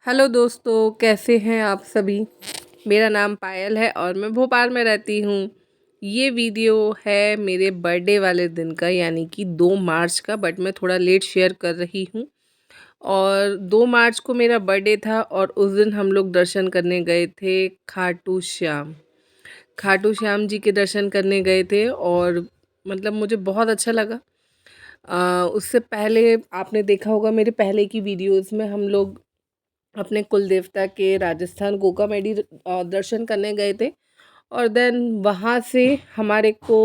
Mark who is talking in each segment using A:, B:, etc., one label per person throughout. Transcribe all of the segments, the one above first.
A: Hello दोस्तों, कैसे हैं आप सभी। मेरा नाम पायल है और मैं भोपाल में रहती हूँ। ये वीडियो है मेरे बर्थडे वाले दिन का, यानी कि 2 मार्च का, बट मैं थोड़ा लेट शेयर कर रही हूँ। और 2 मार्च को मेरा बर्थडे था और उस दिन हम लोग दर्शन करने गए थे खाटू श्याम। खाटू श्याम जी के दर्शन करने गए थे और मतलब मुझे बहुत अच्छा लगा। उससे पहले आपने देखा होगा मेरे पहले की वीडियोस में हम लोग अपने कुल देवता के राजस्थान गोकामेडी दर्शन करने गए थे। और देन वहाँ से हमारे को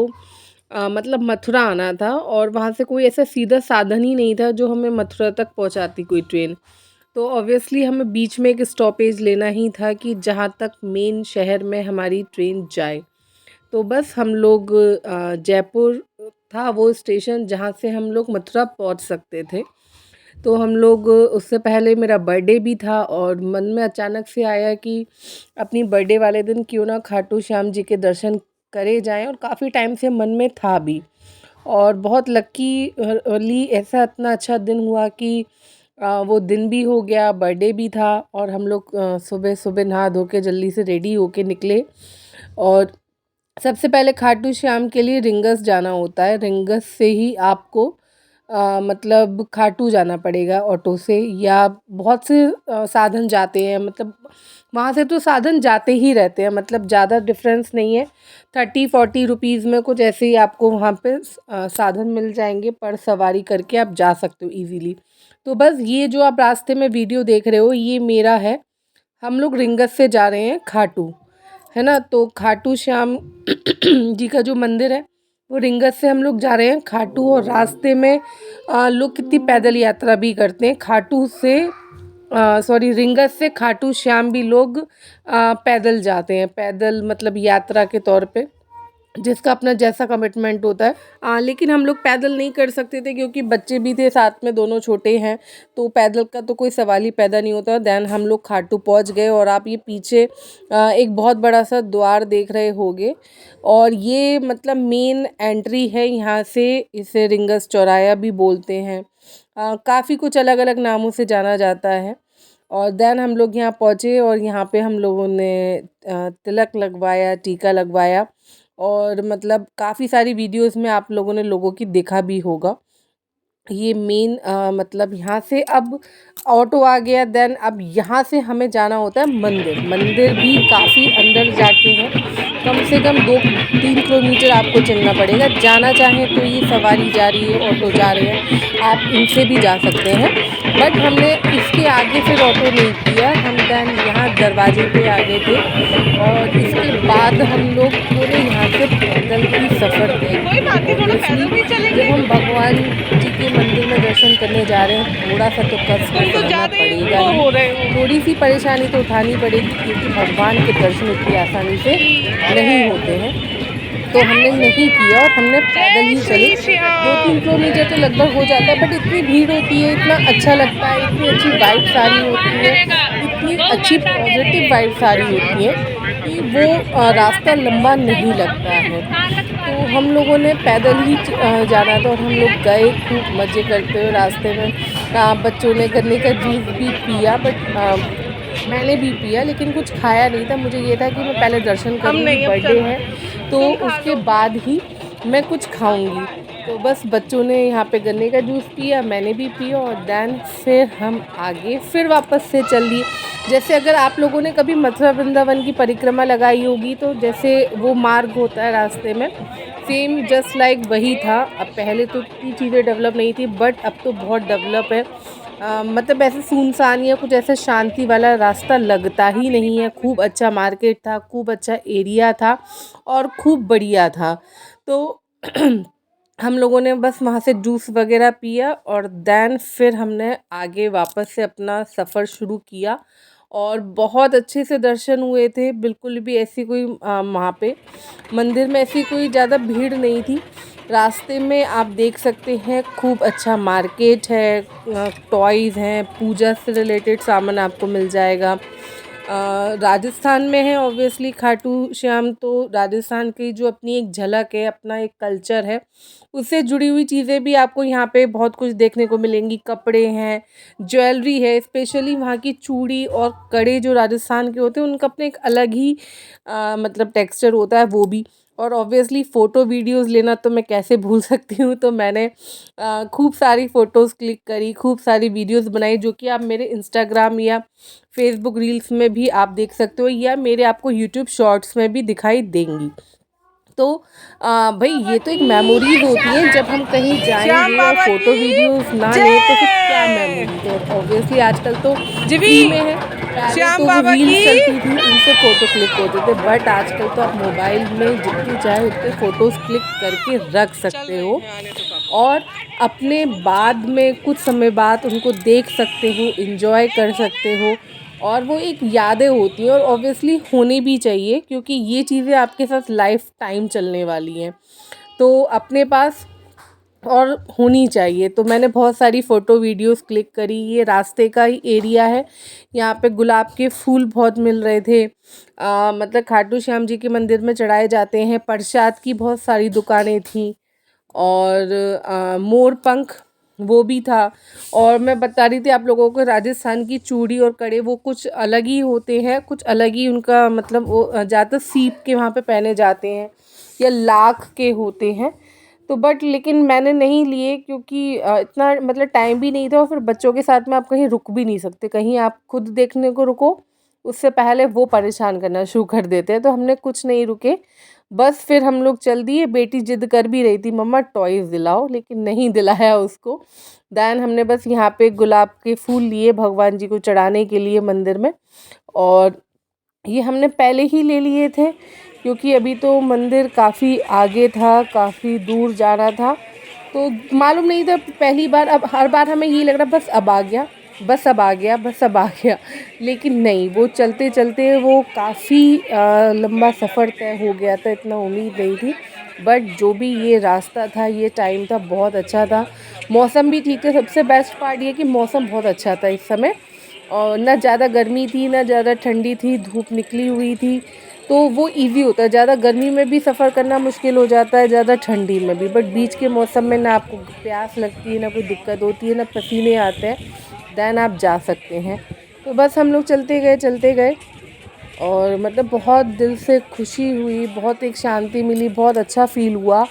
A: मतलब मथुरा आना था और वहाँ से कोई ऐसा सीधा साधन ही नहीं था जो हमें मथुरा तक पहुँचाती कोई ट्रेन। तो ऑब्वियसली हमें बीच में एक स्टॉपेज लेना ही था कि जहाँ तक मेन शहर में हमारी ट्रेन जाए। तो बस हम लोग जयपुर था वो स्टेशन जहाँ से हम लोग मथुरा पहुँच सकते थे। तो हम लोग उससे पहले मेरा बर्थडे भी था और मन में अचानक से आया कि अपनी बर्थडे वाले दिन क्यों ना खाटू श्याम जी के दर्शन करे जाएं, और काफ़ी टाइम से मन में था भी। और बहुत लकीली ऐसा इतना अच्छा दिन हुआ कि वो दिन भी हो गया, बर्थडे भी था और हम लोग सुबह सुबह नहा धो के जल्दी से रेडी होके निकले। और सबसे पहले खाटू श्याम के लिए रिंगस जाना होता है। रिंगस से ही आपको मतलब खाटू जाना पड़ेगा ऑटो से, या बहुत से साधन जाते हैं। मतलब वहाँ से तो साधन जाते ही रहते हैं, मतलब ज़्यादा डिफरेंस नहीं है। 30-40 रुपीज़ में कुछ ऐसे ही आपको वहाँ पे साधन मिल जाएंगे, पर सवारी करके आप जा सकते हो इजीली। तो बस ये जो आप रास्ते में वीडियो देख रहे हो ये मेरा है। हम लोग रिंगस से जा रहे हैं खाटू, है ना। तो खाटू श्याम जी का जो मंदिर है वो रिंगस से हम लोग जा रहे हैं खाटू। और रास्ते में लोग कितनी पैदल यात्रा भी करते हैं खाटू से, सॉरी रिंगस से खाटू श्याम भी लोग पैदल जाते हैं। पैदल मतलब यात्रा के तौर पे, जिसका अपना जैसा कमिटमेंट होता है। लेकिन हम लोग पैदल नहीं कर सकते थे क्योंकि बच्चे भी थे साथ में, दोनों छोटे हैं, तो पैदल का तो कोई सवाल ही पैदा नहीं होता। देन हम लोग खाटू पहुंच गए और आप ये पीछे एक बहुत बड़ा सा द्वार देख रहे होगे, और ये मतलब मेन एंट्री है यहाँ से। इसे रिंगस चौराया भी बोलते हैं, काफ़ी कुछ अलग अलग नामों से जाना जाता है। और देन हम लोग यहाँ पहुँचे और यहाँ पे हम लोगों ने तिलक लगवाया, टीका लगवाया। और मतलब काफ़ी सारी वीडियोस में आप लोगों ने लोगों की देखा भी होगा। ये मेन मतलब यहाँ से अब ऑटो आ गया। देन अब यहाँ से हमें जाना होता है मंदिर। मंदिर भी काफ़ी अंदर जाके है, कम से कम 2-3 किलोमीटर आपको चलना पड़ेगा। जाना चाहें तो ये सवारी जा रही है, ऑटो जा रहे हैं, आप इनसे भी जा सकते हैं। बट हमने इसके आगे फिर ऑटो नहीं किया, हम देन यहाँ दरवाजे पे आ गए थे। और इसके बाद हम लोगों ने यहाँ से पैदल ही सफ़र तय किया। ऑब्वियसली जब हम भगवान जी के मंदिर में दर्शन करने जा रहे हैं, थोड़ा सा तो कष्ट सहना पड़ेगा ही, थोड़ी सी परेशानी तो उठानी पड़ेगी, क्योंकि भगवान के दर्शन इतनी आसानी से नहीं होते हैं। तो हमने नहीं किया और हमने पैदल ही चले। 2-3 किलोमीटर तो लगभग हो जाता है, बट इतनी भीड़ होती है, इतना अच्छा लगता है, इतनी अच्छी वाइब सारी होती है, इतनी अच्छी पॉजिटिव वाइब सारी होती है कि वो रास्ता लंबा नहीं लगता है। तो हम लोगों ने पैदल ही जाना था और हम लोग गए खूब मज़े करते हुए रास्ते में। बच्चों ने गन्ने का जूस भी पिया, बट मैंने भी पिया, लेकिन कुछ खाया नहीं था। मुझे ये था कि मैं पहले दर्शन करूँगी, बर्थडे है तो उसके बाद ही मैं कुछ खाऊंगी। तो बस बच्चों ने यहाँ पे गन्ने का जूस पिया, मैंने भी पिया, और देन फिर हम आगे फिर वापस से चल दिए। जैसे अगर आप लोगों ने कभी मथुरा वृंदावन की परिक्रमा लगाई होगी, तो जैसे वो मार्ग होता है रास्ते में, सेम जस्ट लाइक वही था। अब पहले तो इतनी चीज़ें डेवलप नहीं थी, बट अब तो बहुत डेवलप है। मतलब ऐसे सुनसान या कुछ ऐसा शांति वाला रास्ता लगता ही नहीं है। खूब अच्छा मार्केट था, खूब अच्छा एरिया था और खूब बढ़िया था। तो हम लोगों ने बस वहाँ से जूस वगैरह पिया और देन फिर हमने आगे वापस से अपना सफ़र शुरू किया। और बहुत अच्छे से दर्शन हुए थे, बिल्कुल भी ऐसी कोई वहाँ पे मंदिर में ऐसी कोई ज़्यादा भीड़ नहीं थी। रास्ते में आप देख सकते हैं खूब अच्छा मार्केट है, टॉयज़ हैं, पूजा से रिलेटेड सामान आपको मिल जाएगा। राजस्थान में है ऑब्वियसली खाटू श्याम, तो राजस्थान की जो अपनी एक झलक है, अपना एक कल्चर है, उससे जुड़ी हुई चीज़ें भी आपको यहाँ पे बहुत कुछ देखने को मिलेंगी। कपड़े हैं, ज्वेलरी है, स्पेशली वहाँ की चूड़ी और कड़े जो राजस्थान के होते हैं उनका अपने एक अलग ही मतलब टेक्सचर होता है वो भी। और ऑब्वियसली फ़ोटो वीडियोज़ लेना तो मैं कैसे भूल सकती हूँ, तो मैंने खूब सारी फ़ोटोज़ क्लिक करी, खूब सारी वीडियोज़ बनाई, जो कि आप मेरे इंस्टाग्राम या फेसबुक रील्स में भी आप देख सकते हो, या मेरे आपको यूट्यूब शॉर्ट्स में भी दिखाई देंगी। तो भाई ये तो एक मेमोरीज होती हैं, जब हम कहीं
B: श्याम
A: जाएंगे और
B: बाबा
A: फोटो
B: की
A: वीडियोस ना लें तो फिर क्या
B: जय।
A: मेमोरीज है। ऑब्वियसली आजकल तो
B: जीवी
A: फ्री में है, पहले
B: श्याम
A: तो वो
B: बाबा
A: रील्स
B: की
A: चलती थी उनसे फ़ोटो क्लिक होते थे, बट आजकल तो आप मोबाइल में जितनी चाहे उतने फ़ोटोज़ क्लिक करके रख
B: चल
A: सकते
B: रहे
A: हो,
B: हैं आने तो पापा।
A: और अपने बाद में कुछ समय बाद उनको देख सकते हो, इंजॉय कर सकते हो, और वो एक यादें होती हैं और ऑब्वियसली होनी भी चाहिए, क्योंकि ये चीज़ें आपके साथ लाइफ टाइम चलने वाली हैं, तो अपने पास और होनी चाहिए। तो मैंने बहुत सारी फ़ोटो वीडियोस क्लिक करी। ये रास्ते का ही एरिया है, यहाँ पे गुलाब के फूल बहुत मिल रहे थे। मतलब खाटू श्याम जी के मंदिर में चढ़ाए जाते हैं, प्रसाद की बहुत सारी दुकानें थी, और मोर पंख वो भी था। और मैं बता रही थी आप लोगों को, राजस्थान की चूड़ी और कड़े वो कुछ अलग ही होते हैं, कुछ अलग ही उनका मतलब वो ज़्यादातर सीप के वहाँ पे पहने जाते हैं या लाख के होते हैं। तो बट लेकिन मैंने नहीं लिए, क्योंकि इतना मतलब टाइम भी नहीं था, और फिर बच्चों के साथ में आप कहीं रुक भी नहीं सकते, कहीं आप खुद देखने को रुको उससे पहले वो परेशान करना शुरू कर देते हैं, तो हमने कुछ नहीं रुके, बस फिर हम लोग चल दिए। बेटी जिद कर भी रही थी मम्मा टॉयज़ दिलाओ, लेकिन नहीं दिलाया उसको। दैन हमने बस यहाँ पे गुलाब के फूल लिए भगवान जी को चढ़ाने के लिए मंदिर में, और ये हमने पहले ही ले लिए थे, क्योंकि अभी तो मंदिर काफ़ी आगे था, काफ़ी दूर जाना था, तो मालूम नहीं था पहली बार। अब हर बार हमें यही लग रहा बस अब आ गया, बस अब आ गया, बस अब आ गया, लेकिन नहीं, वो चलते चलते वो काफ़ी लंबा सफ़र तय हो गया था, इतना उम्मीद नहीं थी। बट जो भी ये रास्ता था, ये टाइम था, बहुत अच्छा था, मौसम भी ठीक था। सबसे बेस्ट पार्ट ये कि मौसम बहुत अच्छा था इस समय, और ना ज़्यादा गर्मी थी ना ज़्यादा ठंडी थी, धूप निकली हुई थी, तो वो इजी होता है। ज़्यादा गर्मी में भी सफ़र करना मुश्किल हो जाता है, ज़्यादा ठंडी में भी, बट बीच के मौसम में ना आपको प्यास लगती है, ना कोई दिक्कत होती है, ना पसीने आते हैं, दैन आप जा सकते हैं। तो बस हम लोग चलते गए चलते गए, और मतलब बहुत दिल से खुशी हुई, बहुत एक शांति मिली, बहुत अच्छा फ़ील हुआ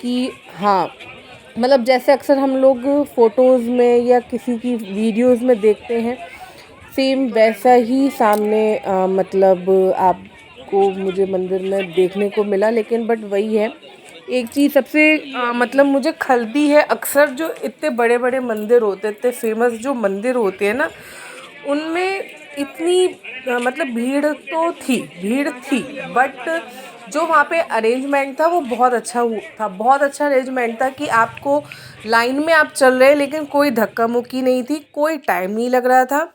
A: कि हाँ, मतलब जैसे अक्सर हम लोग फ़ोटोज़ में या किसी की वीडियोज़ में देखते हैं, सेम वैसा ही सामने मतलब आपको मुझे मंदिर में देखने को मिला। लेकिन बट वही है, एक चीज़ सबसे मतलब मुझे खलती है, अक्सर जो इतने बड़े बड़े मंदिर होते हैं, इतने फेमस जो मंदिर होते हैं ना, उनमें इतनी मतलब भीड़ थी, बट जो वहाँ पे अरेंजमेंट था वो बहुत अच्छा था, बहुत अच्छा अरेंजमेंट था, कि आपको लाइन में आप चल रहे हैं लेकिन कोई धक्का मुक्की नहीं थी, कोई टाइम नहीं लग रहा था।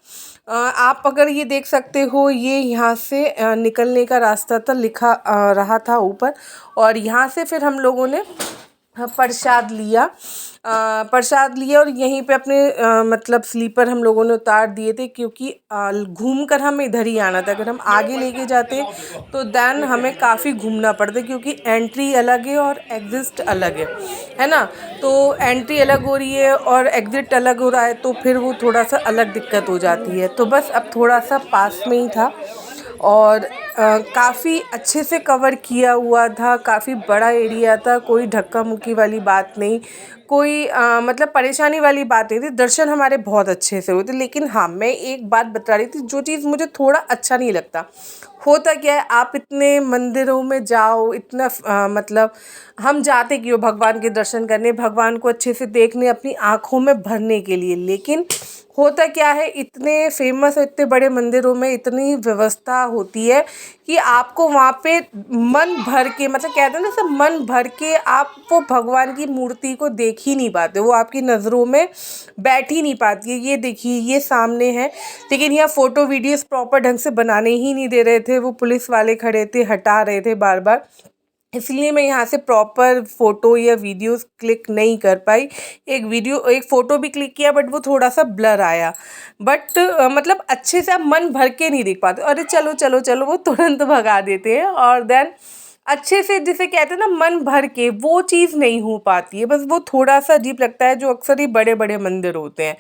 A: आप अगर ये देख सकते हो, ये यहाँ से निकलने का रास्ता था, लिखा रहा था ऊपर, और यहाँ से फिर हम लोगों ने प्रसाद लिया, प्रसाद लिया, और यहीं पे अपने मतलब स्लीपर हम लोगों ने उतार दिए थे, क्योंकि घूम कर हमें इधर ही आना था। अगर हम आगे लेके जाते तो दैन हमें काफ़ी घूमना पड़ता, क्योंकि एंट्री अलग है और एग्जिट अलग है ना। तो एंट्री अलग हो रही है और एग्जिट अलग हो रहा है, तो फिर वो थोड़ा सा अलग दिक्कत हो जाती है। तो बस अब थोड़ा सा पास में ही था, और काफ़ी अच्छे से कवर किया हुआ था, काफ़ी बड़ा एरिया था, कोई धक्का मुक्की वाली बात नहीं, कोई मतलब परेशानी वाली बात नहीं थी। दर्शन हमारे बहुत अच्छे से हुए थे। लेकिन हाँ, मैं एक बात बता रही थी, जो चीज़ मुझे थोड़ा अच्छा नहीं लगता, होता क्या है, आप इतने मंदिरों में जाओ, इतना मतलब हम जाते क्यों, भगवान के दर्शन करने, भगवान को अच्छे से देखने, अपनी आँखों में भरने के लिए। लेकिन होता क्या है, इतने फेमस और इतने बड़े मंदिरों में इतनी व्यवस्था होती है कि आपको वहाँ पे मन भर के, मतलब कहते हैं ना, सब मन भर के आप वो भगवान की मूर्ति को देख ही नहीं पाते, वो आपकी नज़रों में बैठ ही नहीं पाती है। ये देखिए, ये सामने है, लेकिन यहाँ फ़ोटो वीडियोस प्रॉपर ढंग से बनाने ही नहीं दे रहे थे, वो पुलिस वाले खड़े थे, हटा रहे थे बार बार। इसलिए मैं यहाँ से प्रॉपर फ़ोटो या वीडियोस क्लिक नहीं कर पाई। एक फ़ोटो भी क्लिक किया बट वो थोड़ा सा ब्लर आया। बट मतलब अच्छे से आप मन भर के नहीं देख पाते, अरे चलो चलो चलो वो तुरंत भगा देते हैं। और देन अच्छे से जिसे कहते हैं ना मन भर के, वो चीज़ नहीं हो पाती है। बस वो थोड़ा सा अजीब लगता है, जो अक्सर ही बड़े बड़े मंदिर होते हैं।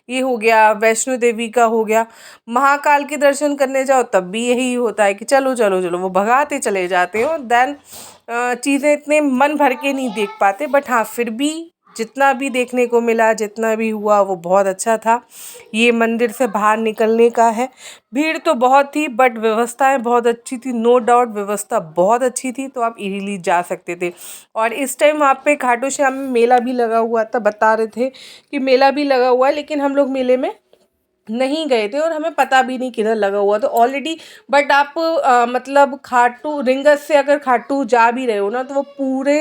A: ये हो गया वैष्णो देवी का, हो गया महाकाल के दर्शन करने जाओ तब भी यही होता है कि चलो चलो चलो, वो भगाते चले जाते हो। देन चीज़ें इतने मन भर के नहीं देख पाते। बट हाँ, फिर भी जितना भी देखने को मिला, जितना भी हुआ, वो बहुत अच्छा था। ये मंदिर से बाहर निकलने का है। भीड़ तो बहुत थी बट व्यवस्थाएं बहुत अच्छी थी, नो डाउट व्यवस्था बहुत अच्छी थी, तो आप इजीली जा सकते थे। और इस टाइम वहाँ पे खाटू श्याम में मेला भी लगा हुआ था, बता रहे थे कि मेला भी लगा हुआ है, लेकिन हम लोग मेले में नहीं गए थे और हमें पता भी नहीं किधर लगा हुआ तो ऑलरेडी। बट आप मतलब खाटू रिंगस से अगर खाटू जा भी रहे हो ना, तो वो पूरे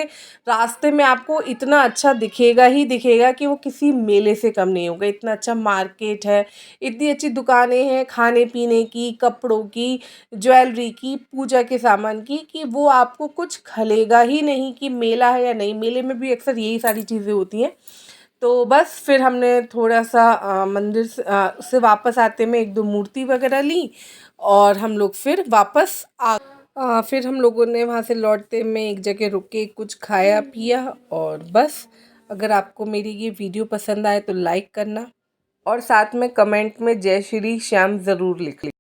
A: रास्ते में आपको इतना अच्छा दिखेगा ही दिखेगा कि वो किसी मेले से कम नहीं होगा। इतना अच्छा मार्केट है, इतनी अच्छी दुकानें हैं खाने पीने की, कपड़ों की, ज्वेलरी की, पूजा के सामान की, कि वो आपको कुछ खलेगा ही नहीं कि मेला है या नहीं। मेले में भी अक्सर यही सारी चीज़ें होती हैं। तो बस फिर हमने थोड़ा सा मंदिर से वापस आते में एक दो मूर्ति वगैरह ली और हम लोग फिर वापस फिर हम लोगों ने वहाँ से लौटते में एक जगह रुक के कुछ खाया पिया और बस। अगर आपको मेरी ये वीडियो पसंद आए तो लाइक करना और साथ में कमेंट में जय श्री श्याम ज़रूर लिख लें।